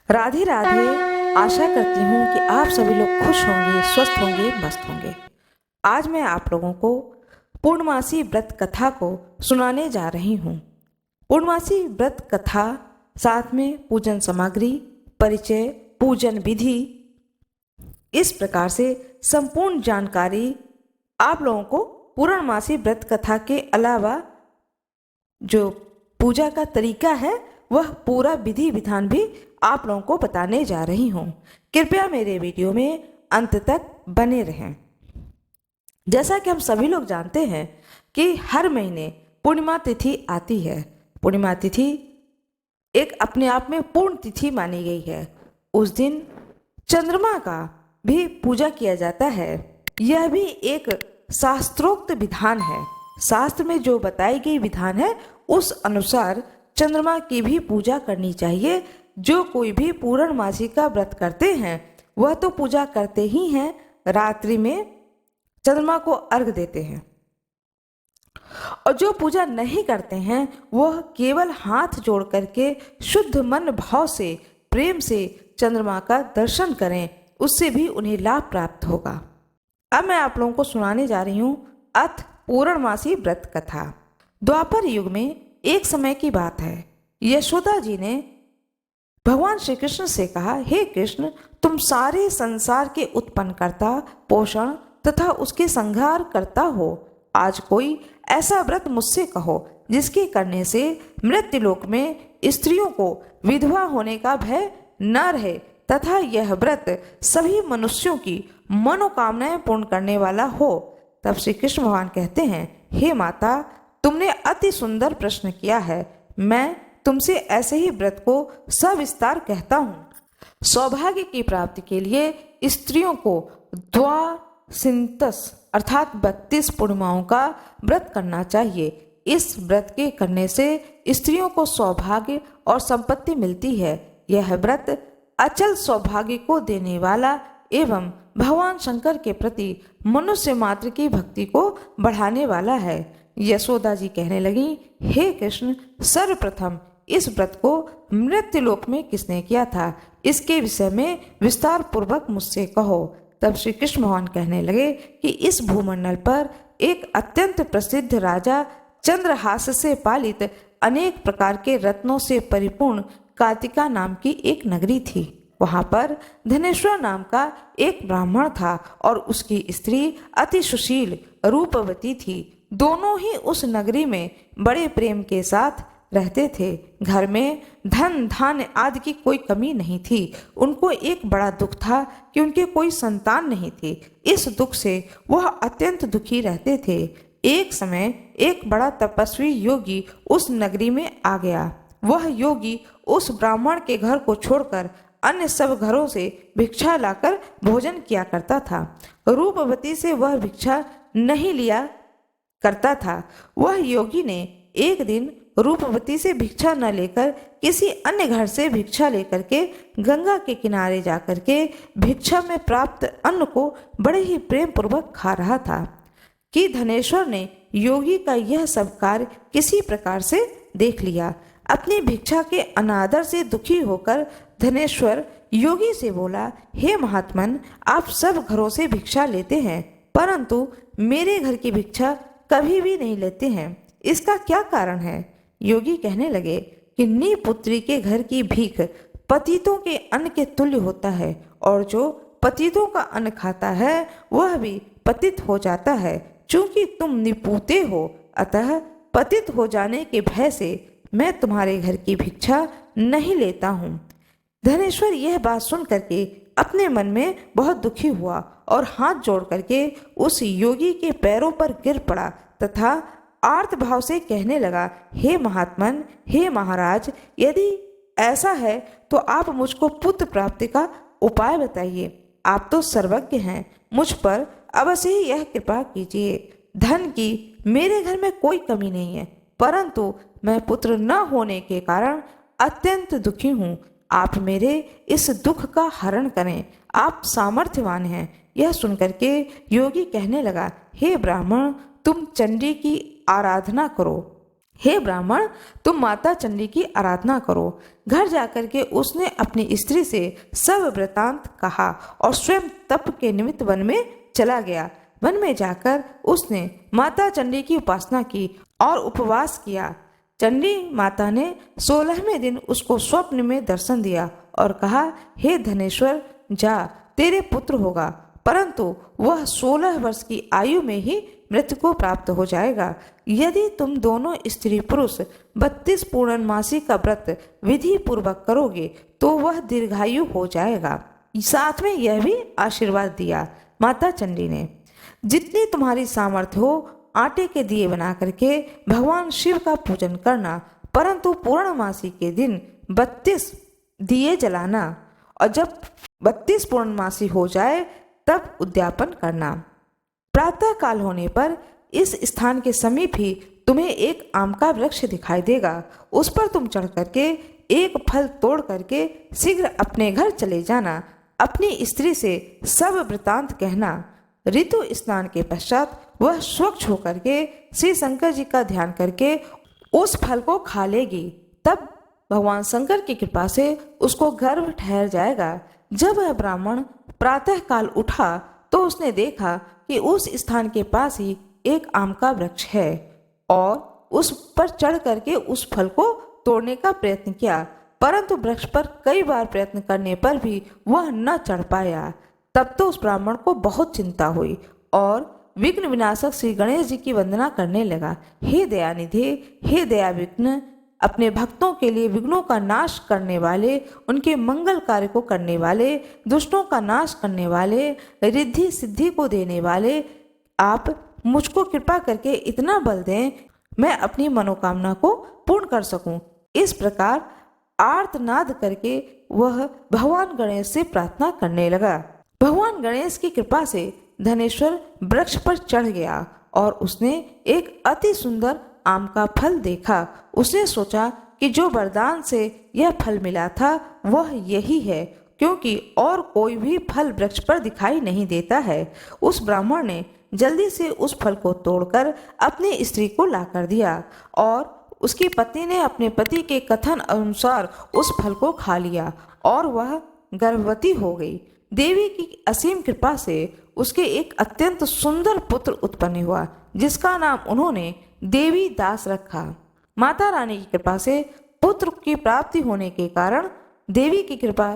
राधे राधे। आशा करती हूँ कि आप सभी लोग खुश होंगे, स्वस्थ होंगे, मस्त होंगे। आज मैं आप लोगों को पूर्णमासी व्रत कथा को सुनाने जा रही हूँ। पूर्णमासी व्रत कथा, साथ में पूजन सामग्री, परिचय, पूजन विधि, इस प्रकार से संपूर्ण जानकारी आप लोगों को पूर्णमासी व्रत कथा के अलावा जो पूजा का तरीका है वह पूरा विधि विधान भी आप लोगों को बताने जा रही हूँ। कृपया मेरे वीडियो में अंत तक बने रहें। जैसा कि हम सभी लोग जानते हैं कि हर महीने पूर्णिमा तिथि आती है। पूर्णिमा तिथि एक अपने आप में पूर्ण तिथि मानी गई है। उस दिन चंद्रमा का भी पूजा किया जाता है। यह भी एक शास्त्रोक्त विधान है। शास्त्र में जो बताई गई विधान है उस अनुसार चंद्रमा की भी पूजा करनी चाहिए। जो कोई भी पूर्णमासी का व्रत करते हैं वह तो पूजा करते ही हैं, रात्रि में चंद्रमा को अर्घ देते हैं। और जो पूजा नहीं करते हैं वह केवल हाथ जोड़ करके शुद्ध मन भाव से, प्रेम से चंद्रमा का दर्शन करें, उससे भी उन्हें लाभ प्राप्त होगा। अब मैं आप लोगों को सुनाने जा रही हूँ अथ पूर्णमासी व्रत कथा। द्वापर युग में एक समय की बात है। यशोदा जी ने भगवान श्री कृष्ण से कहा, हे कृष्ण, तुम सारे संसार के उत्पन्न करता, पोषण तथा उसके संहार करता हो। आज कोई ऐसा व्रत मुझसे कहो जिसके करने से मृत्युलोक में स्त्रियों को विधवा होने का भय न रहे तथा यह व्रत सभी मनुष्यों की मनोकामनाएं पूर्ण करने वाला हो। तब श्री कृष्ण भगवान कहते हैं, हे माता, तुमने अति सुंदर प्रश्न किया है। मैं तुमसे ऐसे ही व्रत को सविस्तार कहता हूँ। सौभाग्य की प्राप्ति के लिए स्त्रियों को द्वासिंतस अर्थात 32 पूर्णिमाओं का व्रत करना चाहिए। इस व्रत के करने से स्त्रियों को सौभाग्य और संपत्ति मिलती है। यह व्रत अचल सौभाग्य को देने वाला एवं भगवान शंकर के प्रति मनुष्य मात्र की भक्ति को बढ़ाने वाला है। यशोदा जी कहने लगी, हे कृष्ण, सर्वप्रथम इस व्रत को मृत्युलोक में किसने किया था, इसके विषय में विस्तार पूर्वक मुझसे कहो। तब श्री कृष्ण भगवान कहने लगे कि इस भूमंडल पर एक अत्यंत प्रसिद्ध राजा चंद्रहास से पालित अनेक प्रकार के रत्नों से परिपूर्ण कार्तिका नाम की एक नगरी थी। वहां पर धनेश्वर नाम का एक ब्राह्मण था और उसकी स्त्री अति सुशील रूपवती थी। दोनों ही उस नगरी में बड़े प्रेम के साथ रहते थे। घर में धन धान्य आदि की कोई कमी नहीं थी। उनको एक बड़ा दुख था कि उनके कोई संतान नहीं थी। इस दुख से वह अत्यंत दुखी रहते थे। एक समय एक बड़ा तपस्वी योगी उस नगरी में आ गया। वह योगी उस ब्राह्मण के घर को छोड़कर अन्य सब घरों से भिक्षा लाकर भोजन किया करता था। रूपवती से वह भिक्षा नहीं लिया करता था। वह योगी ने एक दिन रूपवती से भिक्षा न लेकर किसी अन्य घर से भिक्षा लेकर के गंगा के किनारे जाकर के भिक्षा में प्राप्त अन्न को बड़े ही प्रेम पूर्वक खा रहा था कि धनेश्वर ने योगी का यह सब कार्य किसी प्रकार से देख लिया। अपनी भिक्षा के अनादर से दुखी होकर धनेश्वर योगी से बोला, हे महात्मन, आप सब घरों से भिक्षा लेते हैं परंतु मेरे घर की भिक्षा कभी भी नहीं लेते हैं, इसका क्या कारण है? योगी कहने लगे कि नीपुत्री के घर की भीख पतितों के अन्न के तुल्य होता है और जो पतितों का अन्न खाता है वह भी पतित हो जाता है। चूंकि तुम निपुते हो अतः पतित हो जाने के भय से मैं तुम्हारे घर की भिक्षा नहीं लेता हूँ। धनेश्वर यह बात सुन करके अपने मन में बहुत दुखी हुआ और हाथ जोड़ करके उस योगी के पैरों पर गिर पड़ा तथा आर्त भाव से कहने लगा, हे महात्मन, हे महाराज, यदि ऐसा है तो आप मुझको पुत्र प्राप्ति का उपाय बताइए। आप तो सर्वज्ञ हैं, मुझ पर अवश्य ही यह कृपा कीजिए। धन की मेरे घर में कोई कमी नहीं है परंतु मैं पुत्र न होने के कारण अत्यंत दुखी हूँ। आप मेरे इस दुख का हरण करें, आप सामर्थ्यवान हैं। यह सुनकर के योगी कहने लगा, हे ब्राह्मण, तुम चंडी की आराधना करो। हे ब्राह्मण, तुम माता चंडी की आराधना करो। घर जाकर के उसने अपनी स्त्री से सब वृतांत कहा और स्वयं तप के निमित्त वन में चला गया। वन में जाकर उसने माता चंडी की उपासना की और उपवास किया। चंडी माता ने 16वें दिन उसको स्वप्न में दर्शन दिया और कहा, हे धनेश्वर, जा, तेरे पुत्र होगा, परंतु वह 16 वर्ष की आयु में ही मृत्यु को प्राप्त हो जाएगा। यदि तुम दोनों स्त्री पुरुष 32 पूर्णमासी का व्रत विधि पूर्वक करोगे तो वह दीर्घायु हो जाएगा। साथ में यह भी आशीर्वाद दिया, माता चंडी ने, जितनी तुम्हारी सामर्थ्य हो आटे के दिए बना करके भगवान शिव का पूजन करना, परंतु पूर्णमासी के दिन 32 दिए जलाना और जब 32 पूर्णमासी हो जाए तब उद्यापन करना। प्रातः काल होने पर इस स्थान के समीप ही तुम्हें एक आम का वृक्ष दिखाई देगा। उस पर तुम चढ़ करके एक फल तोड़ करके शीघ्र अपने घर चले जाना। अपनी स्त्री से सब वृतांत कहना। ऋतु स्नान के पश्चात वह स्वच्छ होकर के श्री शंकर जी का ध्यान करके उस फल को खा लेगी। तब भगवान शंकर की कृपा से उसको गर्भ ठहर जाएगा। जब वह ब्राह्मण प्रातः काल उठा तो उसने देखा कि उस स्थान के पास ही एक आम का वृक्ष है और उस पर चढ़ करके उस फल को तोड़ने का प्रयत्न किया, परंतु वृक्ष पर कई बार प्रयत्न करने पर भी वह न चढ़ पाया। तब तो उस ब्राह्मण को बहुत चिंता हुई और विघ्न विनाशक श्री गणेश जी की वंदना करने लगा। हे दयानिधि, हे दया विघ्न, अपने भक्तों के लिए विघ्नों का नाश करने वाले, उनके मंगल कार्य को करने वाले, दुष्टों का नाश करने वाले, रिद्धि सिद्धि को देने वाले, आप मुझको कृपा करके इतना बल दें मैं अपनी मनोकामना को पूर्ण कर सकूं। इस प्रकार आर्तनाद करके वह भगवान गणेश से प्रार्थना करने लगा। भगवान गणेश की कृपा से धनेश्वर वृक्ष पर चढ़ गया और उसने एक अति सुंदर आम का फल देखा। उसने सोचा कि जो वरदान से यह फल मिला था वह यही है, क्योंकि और कोई भी फल वृक्ष पर दिखाई नहीं देता है। उस ब्राह्मण ने जल्दी से उस फल को तोड़कर अपनी स्त्री को लाकर दिया और उसकी पत्नी ने अपने पति के कथन अनुसार उस फल को खा लिया और वह गर्भवती हो गई। देवी की असीम कृपा से उसके एक अत्यंत सुंदर पुत्र उत्पन्न हुआ, जिसका नाम उन्होंने देवी दास रखा। माता रानी की कृपा से पुत्र की प्राप्ति होने के कारण देवी की कृपा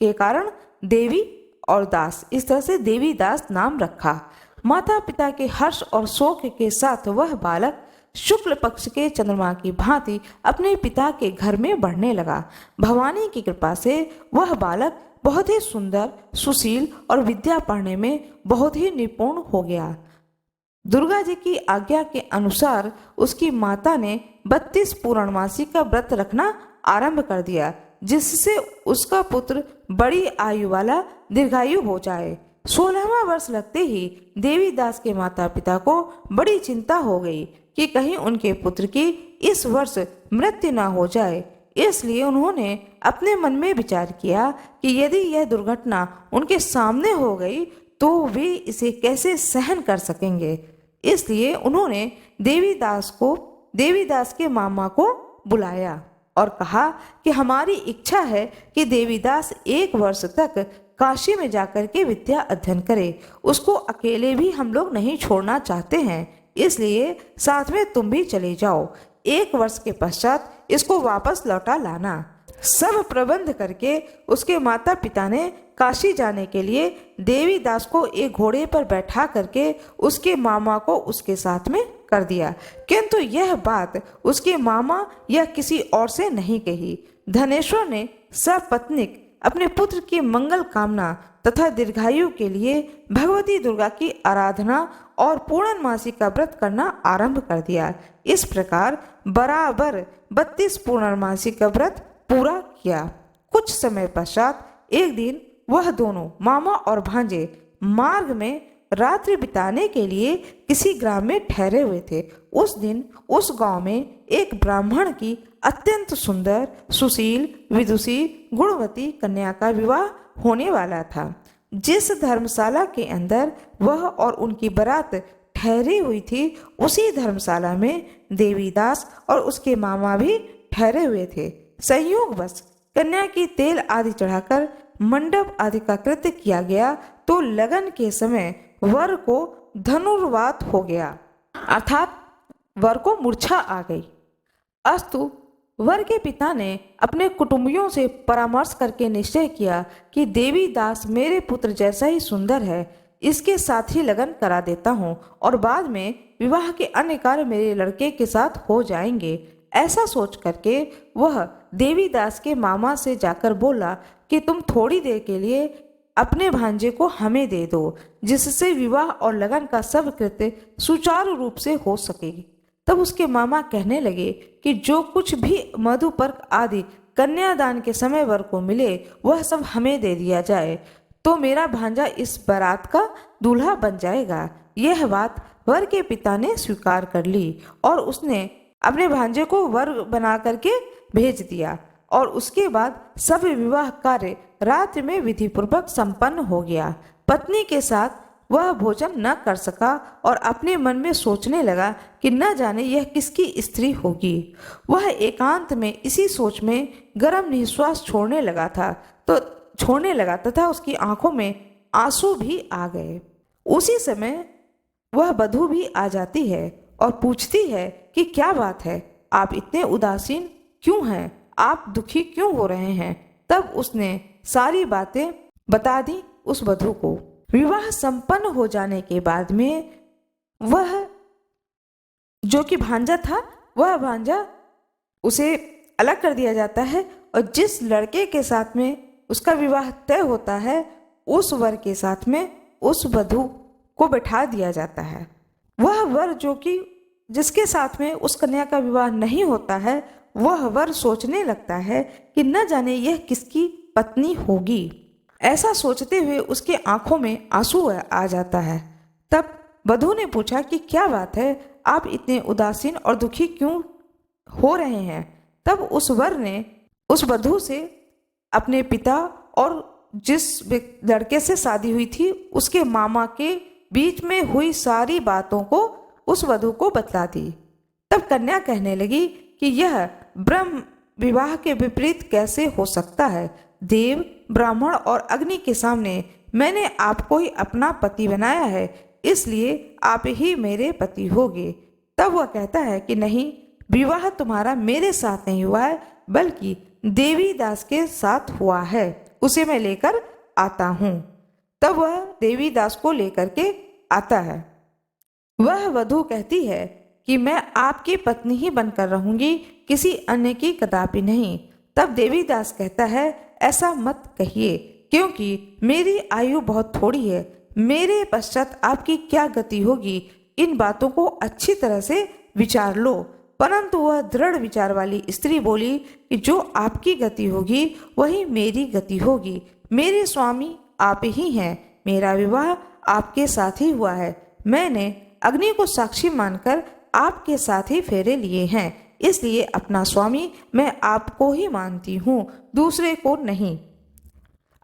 के कारण देवी और दास, इस तरह से देवी दास नाम रखा। माता पिता के हर्ष और शोक के साथ वह बालक शुक्ल पक्ष के चंद्रमा की भांति अपने पिता के घर में बढ़ने लगा। भवानी की कृपा से वह बालक बहुत ही सुंदर, सुशील और विद्या पढ़ने में बहुत ही निपुण हो गया। दुर्गा जी की आज्ञा के अनुसार उसकी माता ने 32 पूर्णमासी का व्रत रखना आरंभ कर दिया, जिससे उसका पुत्र बड़ी आयु वाला दीर्घायु हो जाए। 16वां वर्ष लगते ही देवी दास के माता पिता को बड़ी चिंता हो गई कि कहीं उनके पुत्र की इस वर्ष मृत्यु न हो जाए। इसलिए उन्होंने अपने मन में विचार किया कि यदि यह दुर्घटना उनके सामने हो गई तो वे इसे कैसे सहन कर सकेंगे। इसलिए उन्होंने देवी दास के मामा को बुलाया और कहा कि हमारी इच्छा है कि देवीदास 1 वर्ष तक काशी में जाकर के विद्या अध्ययन करे। उसको अकेले भी हम लोग नहीं छोड़ना चाहते हैं, इसलिए साथ में तुम भी चले जाओ। 1 वर्ष के पश्चात इसको वापस लौटा लाना। सब प्रबंध करके उसके माता पिता ने काशी जाने के लिए देवीदास को एक घोड़े पर बैठा करके उसके मामा को उसके साथ में कर दिया, किंतु यह बात उसके मामा या किसी और से नहीं कही। धनेश्वर ने सपत्नीक अपने पुत्र की मंगल कामना तथा दीर्घायु के लिए भगवती दुर्गा की आराधना और पूर्णमासी का व्रत करना आरंभ कर दिया। इस प्रकार बराबर 32 पूर्णमासी का व्रत पूरा किया। कुछ समय पश्चात एक दिन वह दोनों मामा और भांजे मार्ग में रात्रि बिताने के लिए किसी ग्राम में ठहरे हुए थे। उस दिन उस गांव में एक ब्राह्मण की अत्यंत सुंदर, सुशील, विदुषी, गुणवती कन्या का विवाह होने वाला था। जिस धर्मशाला के अंदर वह और उनकी बारात ठहरी हुई थी, उसी धर्मशाला में देवीदास और उसके मामा भी ठहरे हुए थे। संयोगवश कन्या की तेल आदि चढ़ाकर मंडप आदि का कृत्य किया गया तो लगन के समय वर को धनुर्वात हो गया, अर्थात वर को मूर्छा आ गई। अस्तु वर के पिता ने अपने कुटुंबियों से परामर्श करके निश्चय किया कि देवीदास मेरे पुत्र जैसा ही सुंदर है, इसके साथ ही लगन करा देता हूँ और बाद में विवाह के अन्य कार्य मेरे लड़के के साथ हो जाएंगे। ऐसा सोच करके वह देवीदास के मामा से जाकर बोला कि तुम थोड़ी देर के लिए अपने भांजे को हमें दे दो, जिससे विवाह और लगन का सब कृत्य सुचारू रूप से हो सकेगी। तब उसके मामा कहने लगे कि जो कुछ भी मधुपर्क आदि कन्यादान के समय वर को मिले वह सब हमें दे दिया जाए, तो मेरा भांजा इस बारात का दूल्हा बन जाएगा। यह बात वर के पिता ने स्वीकार कर ली और उसने अपने भांजे को वर बना करके भेज दिया और उसके बाद सब विवाह कार्य रात्रि में विधि पूर्वक संपन्न हो गया। पत्नी के साथ वह भोजन न कर सका और अपने मन में सोचने लगा कि न जाने यह किसकी स्त्री होगी। वह एकांत में इसी सोच में गर्म निश्वास छोड़ने लगा तथा उसकी आंखों में आंसू भी आ गए। उसी समय वह वधू भी आ जाती है और पूछती है कि क्या बात है, आप इतने उदासीन क्यों हैं, आप दुखी क्यों हो रहे हैं। तब उसने सारी बातें बता दी उस वधू को। विवाह संपन्न हो जाने के बाद में वह जो कि भांजा था, वह भांजा उसे अलग कर दिया जाता है और जिस लड़के के साथ में उसका विवाह तय होता है उस वर के साथ में उस वधू को बैठा दिया जाता है। वह वर जो कि जिसके साथ में उस कन्या का विवाह नहीं होता है, वह वर सोचने लगता है कि न जाने यह किसकी पत्नी होगी। ऐसा सोचते हुए उसके आंखों में आंसू आ जाता है। तब वधू ने पूछा कि क्या बात है, आप इतने उदासीन और दुखी क्यों हो रहे हैं। तब उस वर ने उस वधू से अपने पिता और जिस लड़के से शादी हुई थी उसके मामा के बीच में हुई सारी बातों को उस वधू को बतला दी। तब कन्या कहने लगी कि यह ब्रह्म विवाह के विपरीत कैसे हो सकता है। देव, ब्राह्मण और अग्नि के सामने मैंने आपको ही अपना पति बनाया है, इसलिए आप ही मेरे पति होगे। तब वह कहता है कि नहीं, विवाह तुम्हारा मेरे साथ नहीं हुआ है बल्कि देवीदास के साथ हुआ है, उसे मैं लेकर आता हूँ। तब वह देवीदास को लेकर के आता है। वह वधू कहती है कि मैं आपकी पत्नी ही बनकर रहूंगी, किसी अन्य की कदापि नहीं। तब देवीदास कहता है ऐसा मत कहिए, क्योंकि मेरी आयु बहुत थोड़ी है, मेरे पश्चात आपकी क्या गति होगी, इन बातों को अच्छी तरह से विचार लो। परंतु वह दृढ़ विचार वाली स्त्री बोली कि जो आपकी गति होगी वही मेरी गति होगी। मेरे स्वामी आप ही हैं, मेरा विवाह आपके साथ ही हुआ है। मैंने अग्नि को साक्षी मानकर आपके साथ ही फेरे लिए हैं, इसलिए अपना स्वामी मैं आपको ही मानती हूँ, दूसरे को नहीं।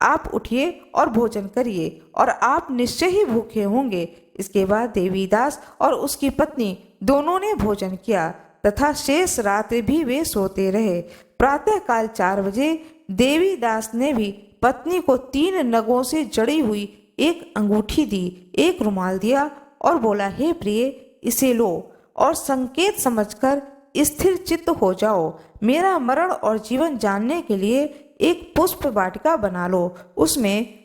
आप उठिए और भोजन करिए और आप निश्चय ही भूखे होंगे। इसके बाद देवीदास और उसकी पत्नी दोनों ने भोजन किया तथा शेष रात्रि भी वे सोते रहे। प्रातः काल 4 बजे देवीदास ने भी पत्नी को 3 नगों से जड़ी हुई एक अंगूठी दी, एक रुमाल दिया और बोला, हे प्रिय, इसे लो और संकेत समझकर स्थिर चित्त हो जाओ। मेरा मरण और जीवन जानने के लिए एक पुष्प वाटिका बना लो, उसमें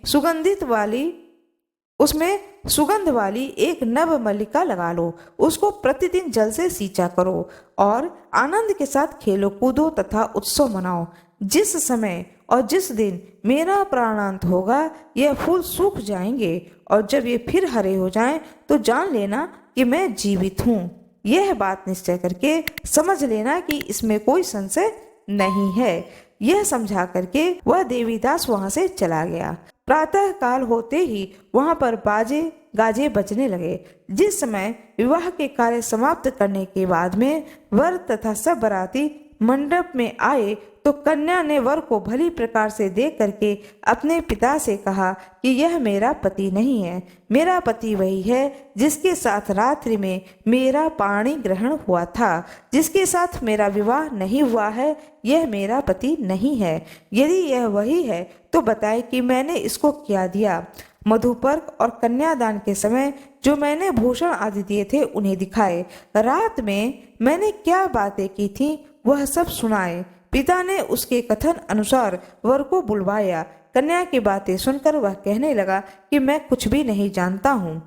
सुगंध वाली एक नव मल्लिका लगा लो, उसको प्रतिदिन जल से सींचा करो और आनंद के साथ खेलो कूदो तथा उत्सव मनाओ। जिस समय और जिस दिन मेरा प्राणांत होगा यह फूल सूख जाएंगे और जब ये फिर हरे हो जाएं तो जान लेना कि मैं जीवित हूँ। यह बात निश्चय करके समझ लेना कि इसमें कोई संशय नहीं है। यह समझा करके वह देवीदास वहां से चला गया। प्रातः काल होते ही वहां पर बाजे गाजे बजने लगे। जिस समय विवाह के कार्य समाप्त करने के बाद में वर तथा सब बाराती मंडप में आए, तो कन्या ने वर को भली प्रकार से देख करके अपने पिता से कहा कि यह मेरा पति नहीं है। मेरा पति वही है जिसके साथ रात्रि में मेरा पाणी ग्रहण हुआ था। जिसके साथ मेरा विवाह नहीं हुआ है यह मेरा पति नहीं है। यदि यह वही है तो बताए कि मैंने इसको क्या दिया। मधुपर्क और कन्यादान के समय जो मैंने भूषण आदि दिए थे उन्हें दिखाए। रात में मैंने क्या बातें की थी वह सब सुनाए। पिता ने उसके कथन अनुसार वर को बुलवाया। कन्या की बातें सुनकर वह कहने लगा कि मैं कुछ भी नहीं जानता हूँ।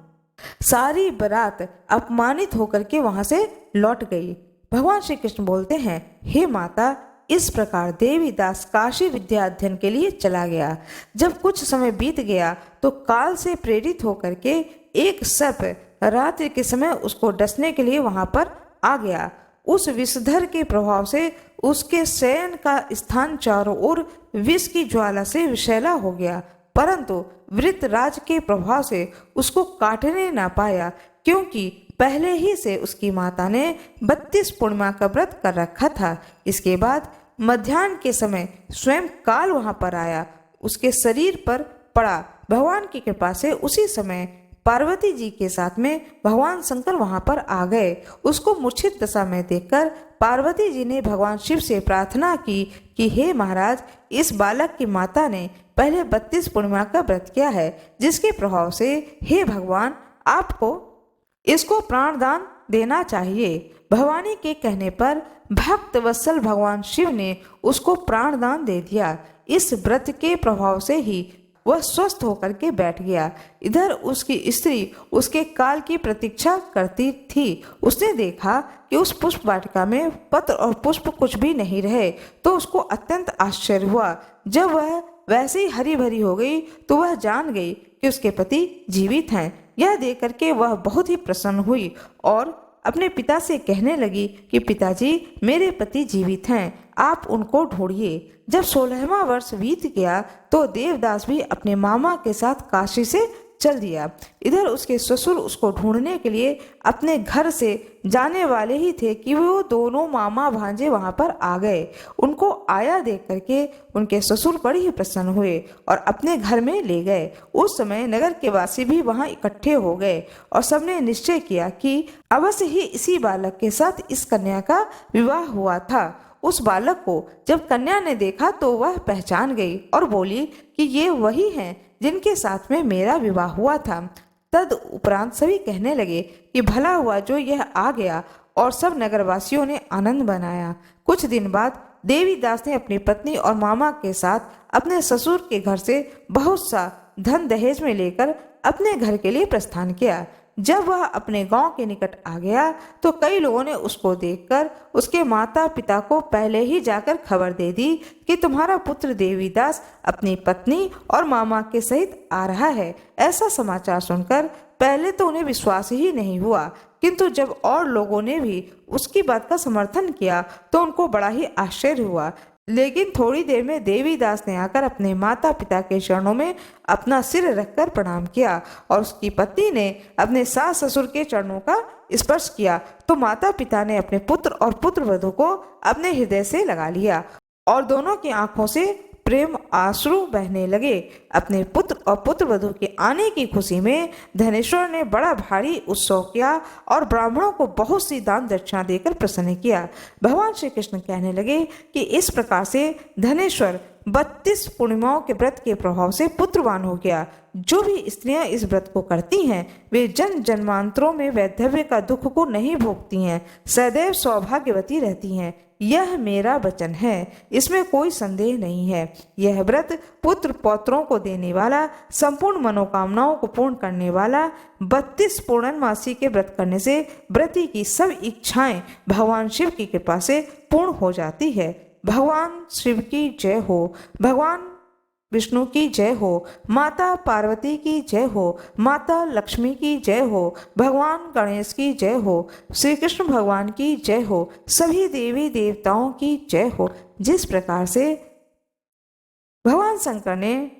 सारी बारात अपमानित होकर के वहां से लौट गई। भगवान श्री कृष्ण बोलते हैं, हे माता, इस प्रकार देवीदास काशी विद्या अध्ययन के लिए चला गया। जब कुछ समय बीत गया तो काल से प्रेरित होकर के एक सर्प रात्रि के समय उसको डसने के लिए वहां पर आ गया। उस विषधर के प्रभाव से उसके शयन का स्थान चारों ओर विष की ज्वाला से विषैला हो गया, परंतु वृत्रराज के प्रभाव से उसको काटने ना पाया, क्योंकि पहले ही से उसकी माता ने 32 पूर्णिमा का व्रत कर रखा था। इसके बाद मध्याह्न के समय स्वयं काल वहां पर आया, उसके शरीर पर पड़ा। भगवान की कृपा से उसी समय पार्वती जी के साथ में भगवान शंकर वहां पर आ गए। उसको मूर्छित दशा में देखकर पार्वती जी ने भगवान शिव से प्रार्थना की कि हे महाराज, इस बालक की माता ने पहले 32 पूर्णिमा का व्रत किया है, जिसके प्रभाव से हे भगवान आपको इसको प्राणदान देना चाहिए। भवानी के कहने पर भक्त वत्सल भगवान शिव ने उसको प्राणदान दे दिया। इस व्रत के प्रभाव से ही वह स्वस्थ होकर के बैठ गया। इधर उसकी स्त्री उसके काल की प्रतीक्षा करती थी। उसने देखा कि उस पुष्प वाटिका में पत्र और पुष्प कुछ भी नहीं रहे, तो उसको अत्यंत आश्चर्य हुआ। जब वह वैसे ही हरी भरी हो गई तो वह जान गई कि उसके पति जीवित हैं। यह देख करके वह बहुत ही प्रसन्न हुई और अपने पिता से कहने लगी कि पिताजी, मेरे पति जीवित हैं, आप उनको ढूंढिए। जब 16वां वर्ष बीत गया तो देवदास भी अपने मामा के साथ काशी से चल दिया। इधर उसके ससुर उसको ढूंढने के लिए अपने घर से जाने वाले ही थे कि वो दोनों मामा भांजे वहां पर आ गए। उनको आया देख करके उनके ससुर बड़े ही प्रसन्न हुए और अपने घर में ले गए। उस समय नगर के वासी भी वहां इकट्ठे हो गए और सबने निश्चय किया कि अवश्य ही इसी बालक के साथ इस कन्या का विवाह हुआ था। उस बालक को जब कन्या ने देखा तो वह पहचान गई और बोली कि ये वही हैं जिनके साथ में मेरा विवाह हुआ था। तद उपरांत सभी कहने लगे कि भला हुआ जो यह आ गया, और सब नगरवासियों ने आनंद मनाया। कुछ दिन बाद देवीदास ने अपनी पत्नी और मामा के साथ अपने ससुर के घर से बहुत सा धन दहेज में लेकर अपने घर के लिए प्रस्थान किया। जब वह अपने गांव के निकट आ गया तो कई लोगों ने उसको देखकर उसके माता पिता को पहले ही जाकर खबर दे दी कि तुम्हारा पुत्र देवीदास अपनी पत्नी और मामा के सहित आ रहा है। ऐसा समाचार सुनकर पहले तो उन्हें विश्वास ही नहीं हुआ, किंतु जब और लोगों ने भी उसकी बात का समर्थन किया तो उनको बड़ा ही आश्चर्य हुआ। लेकिन थोड़ी देर में देवीदास ने आकर अपने माता पिता के चरणों में अपना सिर रखकर प्रणाम किया और उसकी पत्नी ने अपने सास ससुर के चरणों का स्पर्श किया तो माता पिता ने अपने पुत्र और पुत्रवधू को अपने हृदय से लगा लिया और दोनों की आंखों से प्रेम आंसू बहने लगे। अपने पुत्र और पुत्रवधू के आने की खुशी में धनेश्वर ने बड़ा भारी उत्सव किया और ब्राह्मणों को बहुत सी दान दक्षिणा देकर प्रसन्न किया। भगवान श्री कृष्ण कहने लगे कि इस प्रकार से धनेश्वर 32 पूर्णिमाओं के व्रत के प्रभाव से पुत्रवान हो गया। जो भी स्त्रियां इस व्रत को करती हैं वे जन्म जन्मांतरों में वैधव्य का दुख को नहीं भोगती हैं, सदैव सौभाग्यवती रहती हैं। यह मेरा वचन है, इसमें कोई संदेह नहीं है। यह व्रत पुत्र पौत्रों को देने वाला, संपूर्ण मनोकामनाओं को पूर्ण करने वाला, 32 पूर्णमासी के व्रत करने से व्रती की सब इच्छाएं भगवान शिव की कृपा से पूर्ण हो जाती है। भगवान शिव की जय हो, भगवान विष्णु की जय हो, माता पार्वती की जय हो, माता लक्ष्मी की जय हो, भगवान गणेश की जय हो, श्री कृष्ण भगवान की जय हो, सभी देवी देवताओं की जय हो। जिस प्रकार से भगवान शंकर ने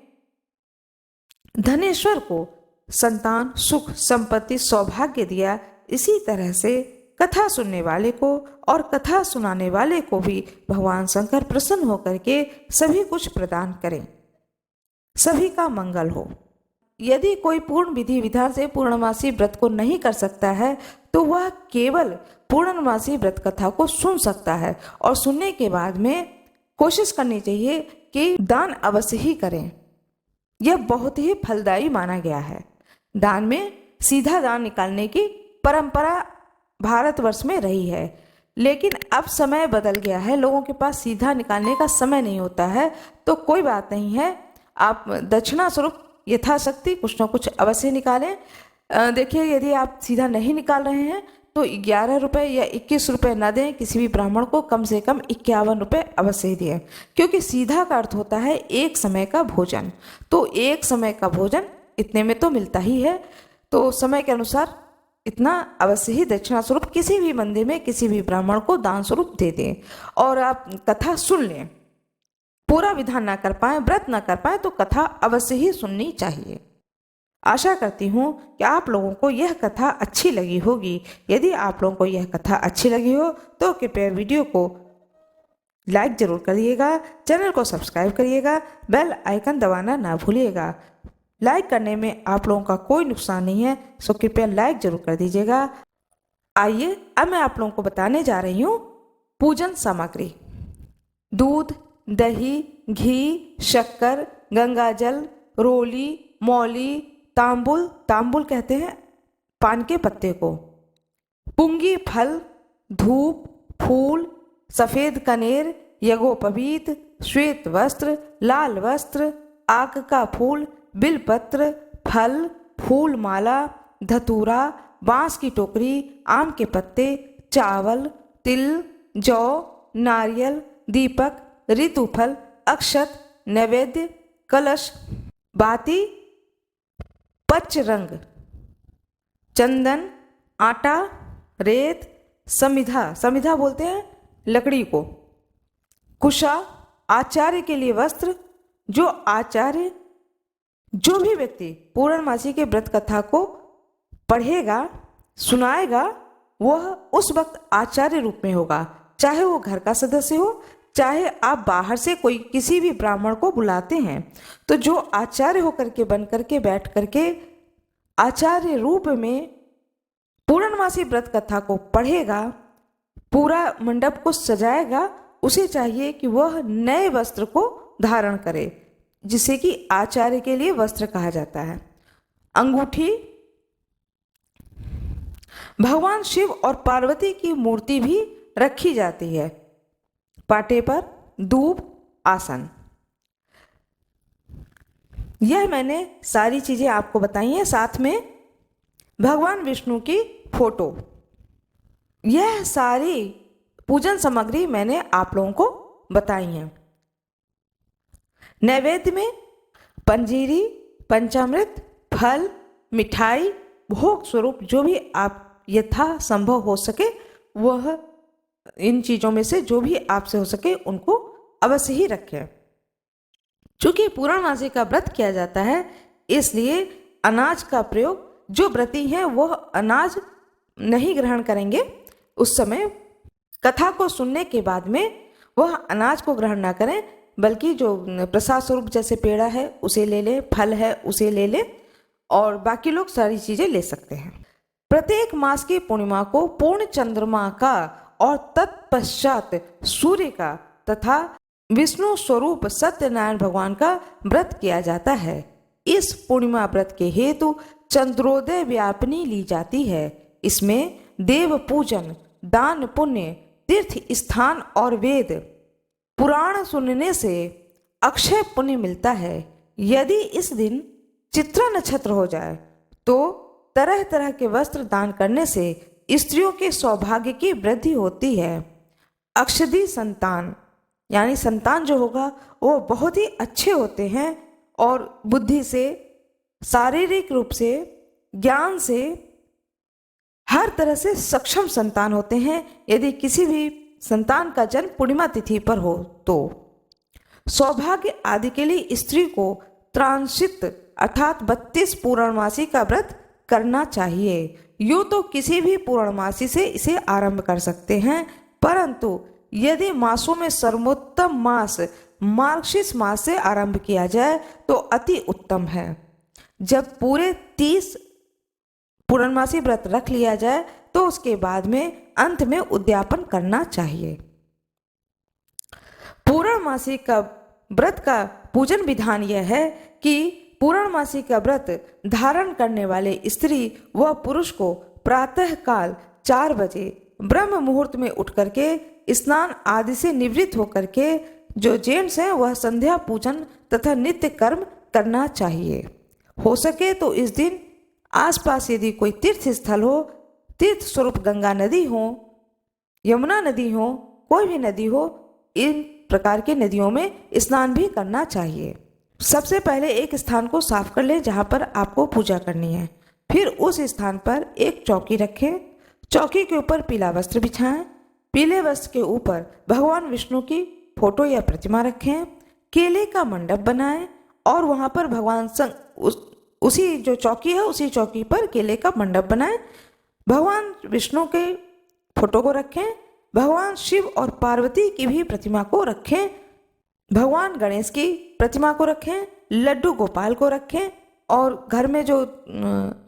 धनेश्वर को संतान, सुख, संपत्ति, सौभाग्य दिया, इसी तरह से कथा सुनने वाले को और कथा सुनाने वाले को भी भगवान शंकर प्रसन्न होकर के सभी कुछ प्रदान करें, सभी का मंगल हो। यदि कोई पूर्ण विधि विधान से पूर्णमासी व्रत को नहीं कर सकता है तो वह केवल पूर्णमासी व्रत कथा को सुन सकता है और सुनने के बाद में कोशिश करनी चाहिए कि दान अवश्य ही करें। यह बहुत ही फलदायी माना गया है। दान में सीधा दान निकालने की परंपरा भारतवर्ष में रही है, लेकिन अब समय बदल गया है, लोगों के पास सीधा निकालने का समय नहीं होता है। तो कोई बात नहीं है, आप दक्षिणा स्वरूप यथाशक्ति कुछ न कुछ अवश्य निकालें। देखिए, यदि आप सीधा नहीं निकाल रहे हैं तो 11 रुपये या 21 रुपये न दें, किसी भी ब्राह्मण को कम से कम 51 रुपये अवश्य ही दें, क्योंकि सीधा का अर्थ होता है एक समय का भोजन। तो एक समय का भोजन इतने में तो मिलता ही है, तो समय के अनुसार इतना अवश्य ही दक्षिणा स्वरूप किसी भी मंदिर में किसी भी ब्राह्मण को दान स्वरूप दे दें और आप कथा सुन लें। पूरा विधान ना कर पाए, व्रत ना कर पाए तो कथा अवश्य ही सुननी चाहिए। आशा करती हूँ कि आप लोगों को यह कथा अच्छी लगी होगी। यदि आप लोगों को यह कथा अच्छी लगी हो तो कृपया वीडियो को लाइक जरूर करिएगा, चैनल को सब्सक्राइब करिएगा, बेल आइकन दबाना ना भूलिएगा। लाइक करने में आप लोगों का कोई नुकसान नहीं है, सो कृपया लाइक जरूर कर दीजिएगा। आइए अब मैं आप लोगों को बताने जा रही हूँ पूजन सामग्री। दूध, दही, घी, शक्कर, गंगाजल, रोली, मौली, तांबुल, तांबुल कहते हैं पान के पत्ते को, पुंगी फल, धूप, फूल, सफेद कनेर, यज्ञोपवीत, श्वेत वस्त्र, लाल वस्त्र, आक का फूल, बिलपत्र, फल, फूल माला, धतूरा, बांस की टोकरी, आम के पत्ते, चावल, तिल, जौ, नारियल, दीपक, ऋतुफल, अक्षत, नैवेद्य, कलश, बाती, पचरंग, चंदन, आटा, रेत, समिधा, समिधा बोलते हैं लकड़ी को, कुशा, आचार्य के लिए वस्त्र। जो भी व्यक्ति पूर्णमासी के व्रत कथा को पढ़ेगा, सुनाएगा, वह उस वक्त आचार्य रूप में होगा, चाहे वो घर का सदस्य हो, चाहे आप बाहर से कोई किसी भी ब्राह्मण को बुलाते हैं, तो जो आचार्य होकर के बन करके बैठ करके आचार्य रूप में पूर्णमासी व्रत कथा को पढ़ेगा, पूरा मंडप को सजाएगा, उसे चाहिए कि वह नए वस्त्र को धारण करे, जिसे कि आचार्य के लिए वस्त्र कहा जाता है। अंगूठी, भगवान शिव और पार्वती की मूर्ति भी रखी जाती है, पाटे पर दूब, आसन। यह मैंने सारी चीजें आपको बताई हैं, साथ में भगवान विष्णु की फोटो। यह सारी पूजन सामग्री मैंने आप लोगों को बताई हैं। नैवेद्य में पंजीरी, पंचामृत, फल, मिठाई, भोग स्वरूप जो भी आप यथा संभव हो सके वह इन चीज़ों में से जो भी आपसे हो सके उनको अवश्य ही रखें। चूँकि पूर्णमासी का व्रत किया जाता है, इसलिए अनाज का प्रयोग, जो व्रती हैं वह अनाज नहीं ग्रहण करेंगे। उस समय कथा को सुनने के बाद में वह अनाज को ग्रहण ना करें, बल्कि जो प्रसाद स्वरूप जैसे पेड़ा है उसे ले लें, फल है उसे ले लें, और बाकी लोग सारी चीज़ें ले सकते हैं। प्रत्येक मास की पूर्णिमा को पूर्ण चंद्रमा का और तत्पश्चात सूर्य का तथा विष्णु स्वरूप सत्यनारायण भगवान का व्रत किया जाता है। इस पूर्णिमा व्रत के हेतु चंद्रोदय व्यापनी ली जाती है। इसमें देव पूजन, दान पुण्य, तीर्थ स्थान और वेद पुराण सुनने से अक्षय पुण्य मिलता है। यदि इस दिन चित्रा नक्षत्र हो जाए तो तरह तरह के वस्त्र दान करने से स्त्रियों के सौभाग्य की वृद्धि होती है। अक्षदी संतान यानी संतान जो होगा वो बहुत ही अच्छे होते हैं और बुद्धि से, शारीरिक रूप से, ज्ञान से, हर तरह से सक्षम संतान होते हैं। यदि किसी भी संतान का जन्म पूर्णिमा तिथि पर हो तो सौभाग्य आदि के लिए स्त्री को त्रांशित अर्थात 32 पूर्णमासी का व्रत करना चाहिए। यूँ तो किसी भी पूर्णमासी से इसे आरंभ कर सकते हैं, परंतु यदि मासों में सर्वोत्तम मास मार्गशीर्ष मास से आरंभ किया जाए तो अति उत्तम है। जब पूरे 30 पूर्णमासी व्रत रख लिया जाए तो उसके बाद में अंत में उद्यापन करना चाहिए। पूर्णमासी का व्रत का पूजन विधान यह है कि पूर्णमासी का व्रत धारण करने वाले स्त्री व पुरुष को प्रातः काल 4 बजे ब्रह्म मुहूर्त में उठ करके स्नान आदि से निवृत्त होकर के जो जेंट्स हैं वह संध्या पूजन तथा नित्य कर्म करना चाहिए। हो सके तो इस दिन आसपास यदि कोई तीर्थ स्थल हो, तीर्थ स्वरूप गंगा नदी हो, यमुना नदी हो, कोई भी नदी हो, इन प्रकार की नदियों में स्नान भी करना चाहिए। सबसे पहले एक स्थान को साफ कर लें जहाँ पर आपको पूजा करनी है। फिर उस स्थान पर एक चौकी रखें, चौकी के ऊपर पीला वस्त्र बिछाएं, पीले वस्त्र के ऊपर भगवान विष्णु की फोटो या प्रतिमा रखें, केले का मंडप बनाएं और वहाँ पर भगवान उसी जो चौकी है उसी चौकी पर केले का मंडप बनाएं, भगवान विष्णु के फोटो को रखें, भगवान शिव और पार्वती की भी प्रतिमा को रखें, भगवान गणेश की प्रतिमा को रखें, लड्डू गोपाल को रखें और घर में जो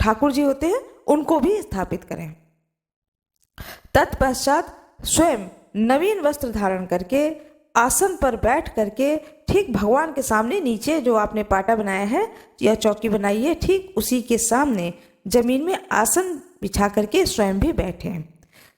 ठाकुर जी होते हैं उनको भी स्थापित करें। तत्पश्चात स्वयं नवीन वस्त्र धारण करके आसन पर बैठ करके ठीक भगवान के सामने नीचे जो आपने पाटा बनाया है या चौकी बनाई है ठीक उसी के सामने जमीन में आसन बिछा करके स्वयं भी बैठें।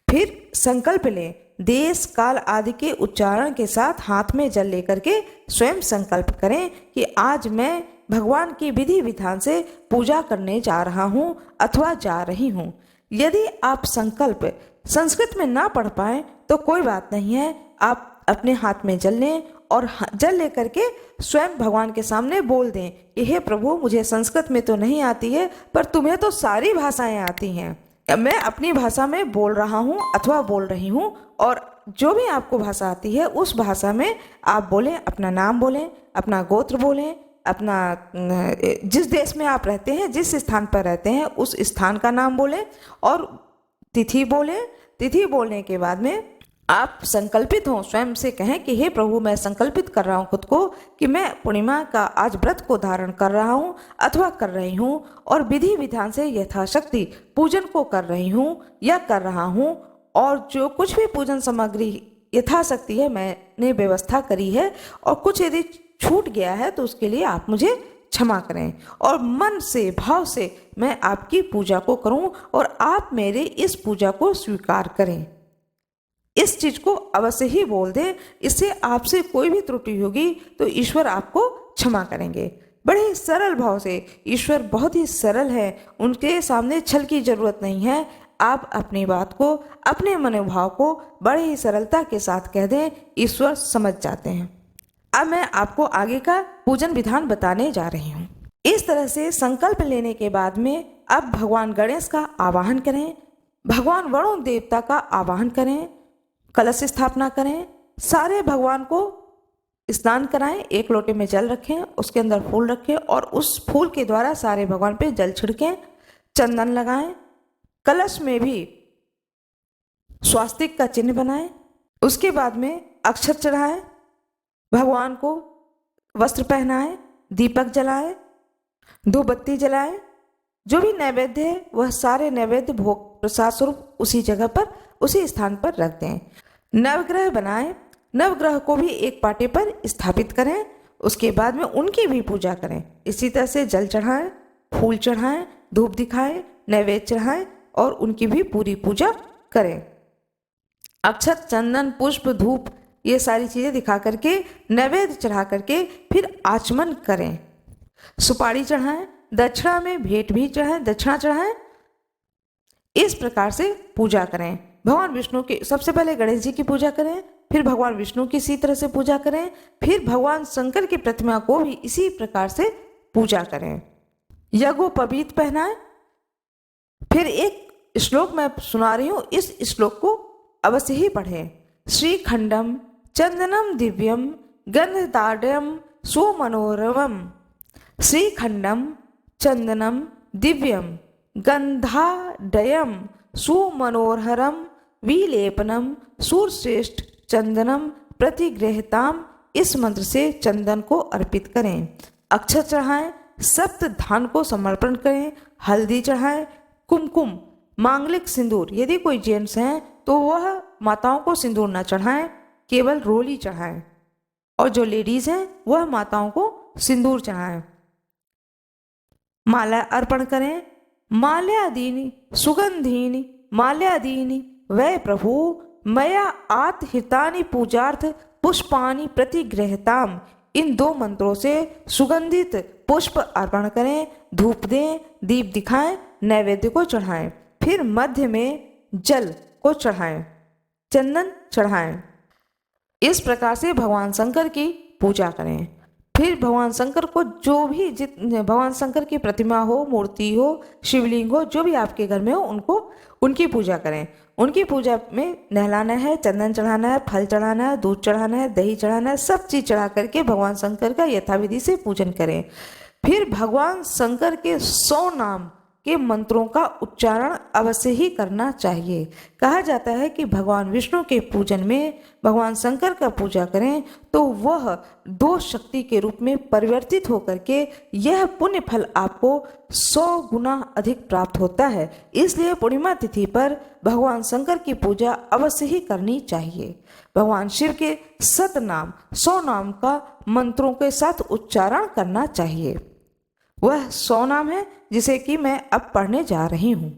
फिर संकल्प लें, देश काल आदि के उच्चारण के साथ हाथ में जल लेकर के स्वयं संकल्प करें कि आज मैं भगवान की विधि विधान से पूजा करने जा रहा हूँ अथवा जा रही हूँ। यदि आप संकल्प संस्कृत में ना पढ़ पाए तो कोई बात नहीं है, आप अपने हाथ में जल लें और जल लेकर के स्वयं भगवान के सामने बोल दें कि हे प्रभु, मुझे संस्कृत में तो नहीं आती है पर तुम्हें तो सारी भाषाएं आती हैं, मैं अपनी भाषा में बोल रहा हूँ अथवा बोल रही हूँ और जो भी आपको भाषा आती है उस भाषा में आप बोलें, अपना नाम बोलें, अपना गोत्र बोलें, अपना जिस देश में आप रहते हैं, जिस स्थान पर रहते हैं उस स्थान का नाम बोलें और तिथि बोलें। तिथि बोलने के बाद में आप संकल्पित हों, स्वयं से कहें कि हे प्रभु, मैं संकल्पित कर रहा हूँ खुद को कि मैं पूर्णिमा का आज व्रत को धारण कर रहा हूँ अथवा कर रही हूँ और विधि विधान से यथाशक्ति पूजन को कर रही हूँ या कर रहा हूँ और जो कुछ भी पूजन सामग्री यथाशक्ति है मैंने व्यवस्था करी है और कुछ यदि छूट गया है तो उसके लिए आप मुझे क्षमा करें और मन से भाव से मैं आपकी पूजा को करूं और आप मेरे इस पूजा को स्वीकार करें। इस चीज को अवश्य ही बोल दें, इससे आपसे कोई भी त्रुटि होगी तो ईश्वर आपको क्षमा करेंगे। बड़े सरल भाव से, ईश्वर बहुत ही सरल है, उनके सामने छल की जरूरत नहीं है। आप अपनी बात को, अपने मनोभाव को बड़े ही सरलता के साथ कह दें, ईश्वर समझ जाते हैं। अब मैं आपको आगे का पूजन विधान बताने जा रही हूँ। इस तरह से संकल्प लेने के बाद में अब भगवान गणेश का आवाहन करें, भगवान वरुण देवता का आवाहन करें, कलश स्थापना करें, सारे भगवान को स्नान कराएं, एक लोटे में जल रखें, उसके अंदर फूल रखें और उस फूल के द्वारा सारे भगवान पे जल छिड़कें, चंदन लगाएं, कलश में भी स्वास्तिक का चिन्ह बनाएं, उसके बाद में अक्षत चढ़ाएं, भगवान को वस्त्र पहनाएं, दीपक जलाएं, धूप बत्ती जलाएं, जो भी नैवेद्य है वह सारे नैवेद्य भोग प्रसाद स्वरूप उसी जगह पर उसी स्थान पर रख दें। नवग्रह बनाएं, नवग्रह को भी एक पाटे पर स्थापित करें, उसके बाद में उनकी भी पूजा करें। इसी तरह से जल चढ़ाएं, फूल चढ़ाएं, धूप दिखाएं, नैवेद्य चढ़ाएं और उनकी भी पूरी पूजा करें। अक्षत, चंदन, पुष्प, धूप ये सारी चीजें दिखा करके नैवेद्य चढ़ा करके फिर आचमन करें, सुपारी चढ़ाएं, दक्षिणा में भेंट भी चढ़ाएं, दक्षिणा चढ़ाएं। इस प्रकार से पूजा करें। भगवान विष्णु की सबसे पहले गणेश जी की पूजा करें, फिर भगवान विष्णु की इसी तरह से पूजा करें, फिर भगवान शंकर की प्रतिमा को भी इसी प्रकार से पूजा करें। यज्ञोपवीत पहनाएं। फिर एक श्लोक मैं सुना रही हूं, इस श्लोक को अवश्य ही पढ़ें। श्रीखंडम चंदनम दिव्यम गंधदार्ढ्यम सुमनोरमम। श्रीखंडम चंदनम दिव्यम गंधाडयम सुमनोहरम विलेपनम सूरश्रेष्ठ चंदनम प्रतिगृहताम। इस मंत्र से चंदन को अर्पित करें, अक्षत चढ़ाएं, सप्त धान को समर्पण करें, हल्दी चढ़ाएं, कुमकुम, मांगलिक सिंदूर। यदि कोई जेंट्स हैं तो वह माताओं को सिंदूर न चढ़ाएं, केवल रोली चढ़ाएं, और जो लेडीज हैं वह माताओं को सिंदूर चढ़ाएं। माला अर्पण करें, माल्यादीनि सुगंधीनि माल्यादीनि वै प्रभु मया आत्हितानि पूजार्थ पुष्पानि प्रतिगृहताम। इन 2 मंत्रों से सुगंधित पुष्प अर्पण करें, धूप दें, दीप दिखाएं, नैवेद्य को चढ़ाएं, फिर मध्य में जल को चढ़ाएं, चंदन चढ़ाएं। इस प्रकार से भगवान शंकर की पूजा करें। फिर भगवान शंकर को जो भी भगवान शंकर की प्रतिमा हो, मूर्ति हो, शिवलिंग हो, जो भी आपके घर में हो, उनकी पूजा करें। उनकी पूजा में नहलाना है, चंदन चढ़ाना है, फल चढ़ाना है, दूध चढ़ाना है, दही चढ़ाना है, सब चीज़ चढ़ा करके भगवान शंकर का यथाविधि से पूजन करें। फिर भगवान शंकर के 100 नाम के मंत्रों का उच्चारण अवश्य ही करना चाहिए। कहा जाता है कि भगवान विष्णु के पूजन में भगवान शंकर का पूजा करें तो वह 2 शक्ति के रूप में परिवर्तित होकर के यह पुण्य फल आपको 100 गुना अधिक प्राप्त होता है। इसलिए पूर्णिमा तिथि पर भगवान शंकर की पूजा अवश्य ही करनी चाहिए। भगवान शिव के 100 नाम 100 नाम का मंत्रों के साथ उच्चारण करना चाहिए। वह 100 नाम है जिसे कि मैं अब पढ़ने जा रही हूँ।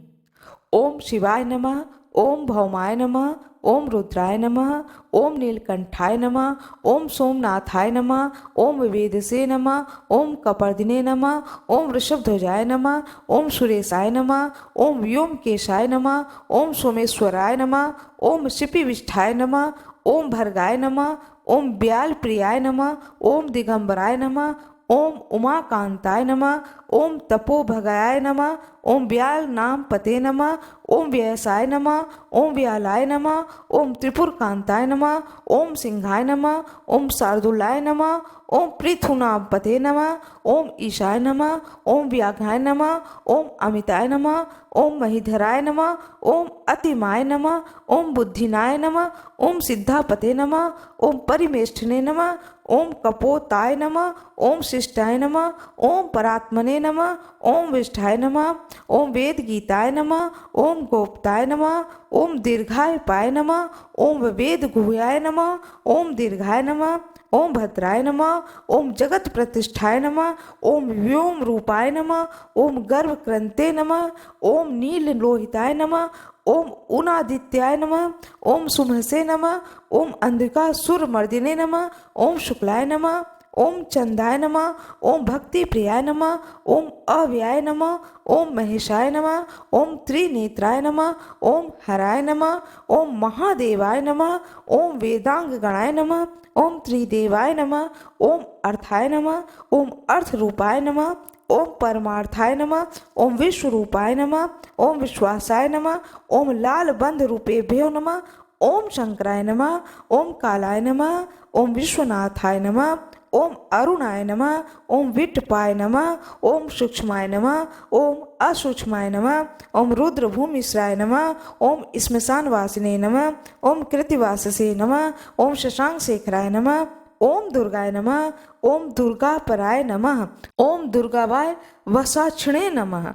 ओम शिवाय नमः, ओम भौमाय नमः, ओम रुद्राय नमः, ओम नीलकंठाय नमः, ओम सोमनाथाय नमः, ओम वेदसे नमः, ओम कपर्दिने नमः, ओम वृषभध्वजाय नमः, ओम सुरेशाय नमः, ओम व्योमकेशाय नमः, ओम सोमेश्वराय नमः, ओम शिपिविष्ठाय नमः, ओम भर्गाय नमः, ओम ब्याल प्रियाय नमः, ओम दिगंबराय नमः, ओम उमाकांताय नमः, ओम तपोभगाय नमः, ओम व्याल नाम पते नमः, ओम व्यसाय नमः, ओम व्यालाय नमः, ओम त्रिपुरकांताय नमः, ओम सिंहाय नमः, ओम शार्दुलाय नमः, ओम पृथुनाम पते नमः, ओम ईशाय नमः, ओम व्याघ्राय नमः, ओम अमिताय नमः, ओम महीधराय नमः, ओम अतिमाय नमः, ओम बुद्धिनाय नमः, ओम सिद्धापते नमः, ओम परिमेष्ठने नमः, ओम कपोताय नमः, ओम शिष्टाय नमः, ओम परात्मने नमः, ओम विष्ठाय नमः, ओम वेद गीताय नमः, ओम गोप्ताय नमः, ओम दीर्घाय पाय नमः, ओम वेद गुह्याय नमः, ओम दीर्घाय नमः, ओम भद्राय नमः, ओम जगत प्रतिष्ठाय नमः, ओम व्योम रूपाय नमः, ओम गर्भ क्रंते नमः, ओम नील लोहिताय नमः, ओम उनादित्याय नमः, ओम सुमहसे नमः, ओम अंधिका सुरमर्दिने नमः, ओम शुक्लाय नमः, ओम चंदाय नमः, ओम भक्ति प्रियाय नमः, ओम अव्याय नमः, ओम महेशाय नमः, ओम त्रिनेत्राय नमः, ओम हराय नमः, ओम महादेवाय नमः, ओम वेदांग गणाय नमः, ओम त्रिदेवाय नमः, ओम अर्थाय नमः, ओम अर्थ रूपाय नमः, ओम परमार्थाय नमः, ओम विश्व रूपाय नमः, ओम विश्वासाय नमः, ओम लाल बंध रूपेभ्यो नमः, ओम शंकराय नमः, ओम कालाय नमः, ओम विश्वनाथाय नमः, ओम अरुणाय नमः, ओम विट्टपाय नमः, ओम सूक्ष्माय नमः, ओम असूक्ष्माय नमः, ओम रुद्र भूमिश्राय नमः, ओम श्मशान वासिने नमः, ओम कृतिवाससे नमः, ओम शशांक शेखराय नमः, ओम दुर्गाय नमः, ओम दुर्गापराय नमः, ओम दुर्गाबाय वसाक्षिणे नमः,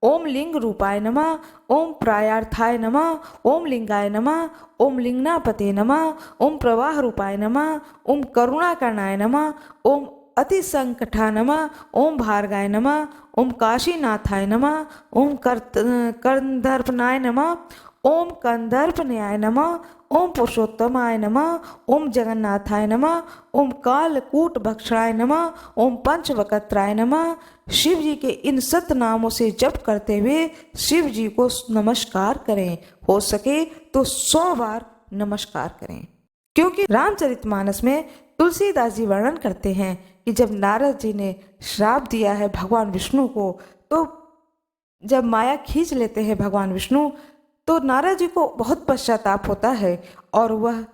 ओम लिंग रूपाय नमः, ओम प्रायार्थाय नमः, ओम लिंगाय नमः, ओम लिंगनापते नमः, ओम प्रवाह रूपाय नमः, ओम करुणाकरणाय नमः, ओम अतिसंकटा नमः, ओम भार्गाय नमः, ओम काशीनाथाय नमः, ओम कंदर्पनाय नमः, ओम कंदर्पन्याय नमः, ओम पुरुषोत्तमाय नमः, ओम जगन्नाथाय नमः, ओम कालकूट भक्षणाय नमः, ओम पंचवक्त्राय नमः। शिव जी के इन 7 नामों से जप करते हुए शिव जी को नमस्कार करें। हो सके तो 100 बार नमस्कार करें, क्योंकि रामचरितमानस में तुलसीदास जी वर्णन करते हैं कि जब नारद जी ने श्राप दिया है भगवान विष्णु को, तो जब माया खींच लेते हैं भगवान विष्णु, तो नारद जी को बहुत पश्चाताप होता है और वह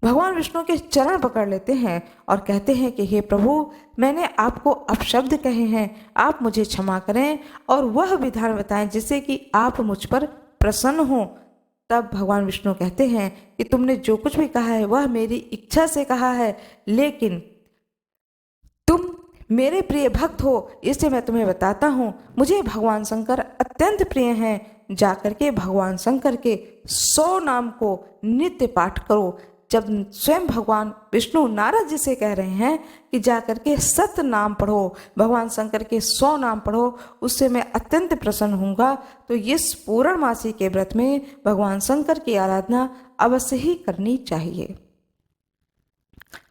भगवान विष्णु के चरण पकड़ लेते हैं और कहते हैं कि हे प्रभु, मैंने आपको अपशब्द कहे हैं, आप मुझे क्षमा करें और वह विधान बताएं जिससे कि आप मुझ पर प्रसन्न हो। तब भगवान विष्णु कहते हैं कि तुमने जो कुछ भी कहा है वह मेरी इच्छा से कहा है, लेकिन तुम मेरे प्रिय भक्त हो, इससे मैं तुम्हें बताता हूँ। मुझे भगवान शंकर अत्यंत प्रिय हैं। जाकर के भगवान शंकर के 100 नाम को नित्य पाठ करो। जब स्वयं भगवान विष्णु नारद जी से कह रहे हैं कि जाकर के 7 नाम पढ़ो, भगवान शंकर के 100 नाम पढ़ो, उससे मैं अत्यंत प्रसन्न होऊंगा, तो इस पूर्णमासी के व्रत में भगवान शंकर की आराधना अवश्य ही करनी चाहिए।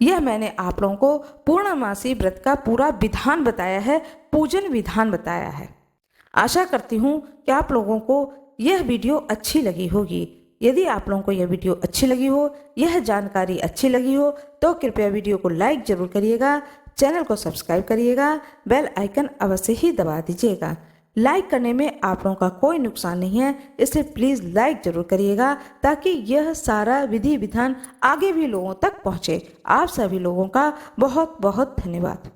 यह मैंने आप लोगों को पूर्णमासी व्रत का पूरा विधान बताया है, पूजन विधान बताया है। आशा करती हूँ कि आप लोगों को यह वीडियो अच्छी लगी होगी। यदि आप लोगों को यह वीडियो अच्छी लगी हो, यह जानकारी अच्छी लगी हो, तो कृपया वीडियो को लाइक जरूर करिएगा, चैनल को सब्सक्राइब करिएगा, बेल आइकन अवश्य ही दबा दीजिएगा। लाइक करने में आप लोगों का कोई नुकसान नहीं है, इसलिए प्लीज़ लाइक जरूर करिएगा ताकि यह सारा विधि विधान आगे भी लोगों तक पहुँचे। आप सभी लोगों का बहुत बहुत धन्यवाद।